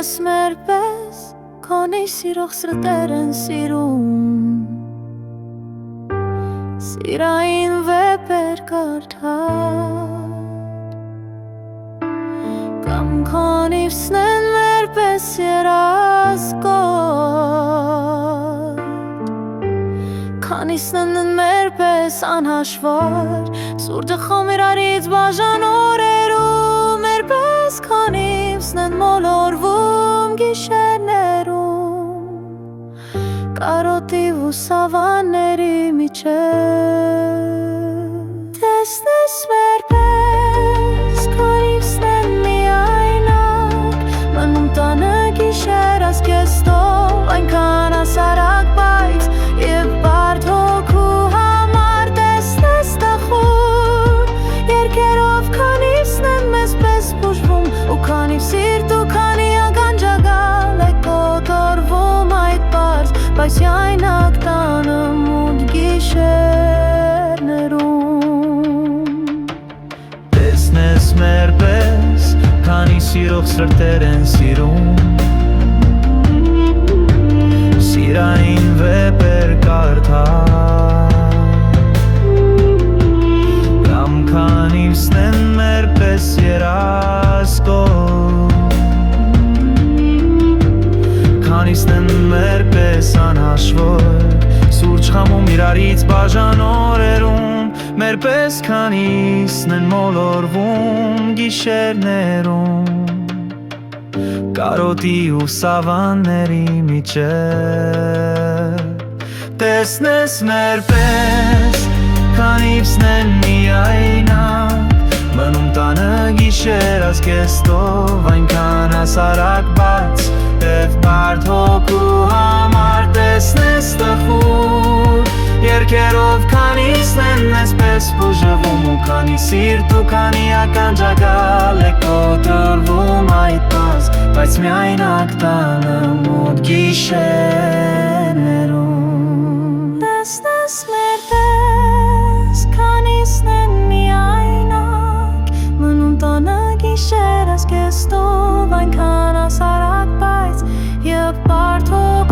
Տեսնես մեր պես, քանի սիրող սրտեր են սիրում, սիրային վեպեր կարդալ, կամ քանիվսն են մեր պես երազկոտ, քանիսն են մեր պես անհաշվար, սուրճը խոմ իրարից բաժան օրերում, մեր պես քանիվսն են մոլորվում գիշերներում, կարոտի ու սավանների միջև։ Տեսնես մեր պես, քանիվսն են միայնակ, մնում տանը գիշեր ասկեստով, այնքան ասարակ բայց և բարդ հոգու համար։ Տեսնես տխուր երկերով, քանիվսն են մեզ պես բուժվում, ու քանիվ սիրտ ու քանի ականջակալ է կոտորվում այդ պարզ, բայց յայնակ տանը մութ գիշերներում։ Տեսնես մեր պես, քանի սիրող սրտեր են սիրում, սիրային վեպեր կարդալ, կամ քանիվսն են մեր պես երազկոտ, քանիսն են մեր պես անհաշվոր, սուրճ խմում իրարից բաժան օրերում, մեր պես քանիսն են մոլորվում գիշերներում, կարոտի ու սավանների միջև։ Տեսնես մեր պես, քանիվսն են միայնակ, մնում տանը գիշեր ասկեստով, այնքան հասարակ բայց և բարդ հոգու համար։ Տեսնես տխուր երկերով, քանիսն են մեզ պես բուժվում, ու քանի սիրտ ու քանի ականջակալ է կոտորվում այդ պարզ, բայց միայնակ տանը մութ գիշերներում։ Տեսնես մեր պես, քանիսն են միայնակ, մնում տանը գիշեր ասկեստով, այնքան ասարակ բայց և բարդ հոգու